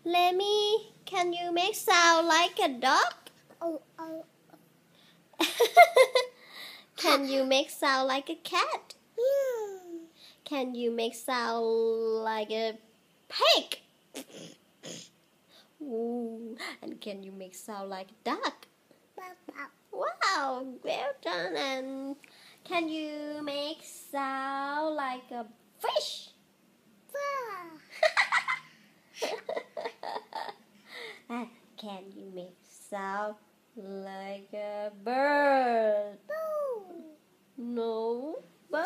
Lemmy, can you make sound like a dog? Oh. Can you make sound like a cat? Meow. Can you make sound like a pig? Ooh, and can you make sound like a duck? Wow, well done. And can you make sound like a fish? Can you make sound like a bird? Boo. No, but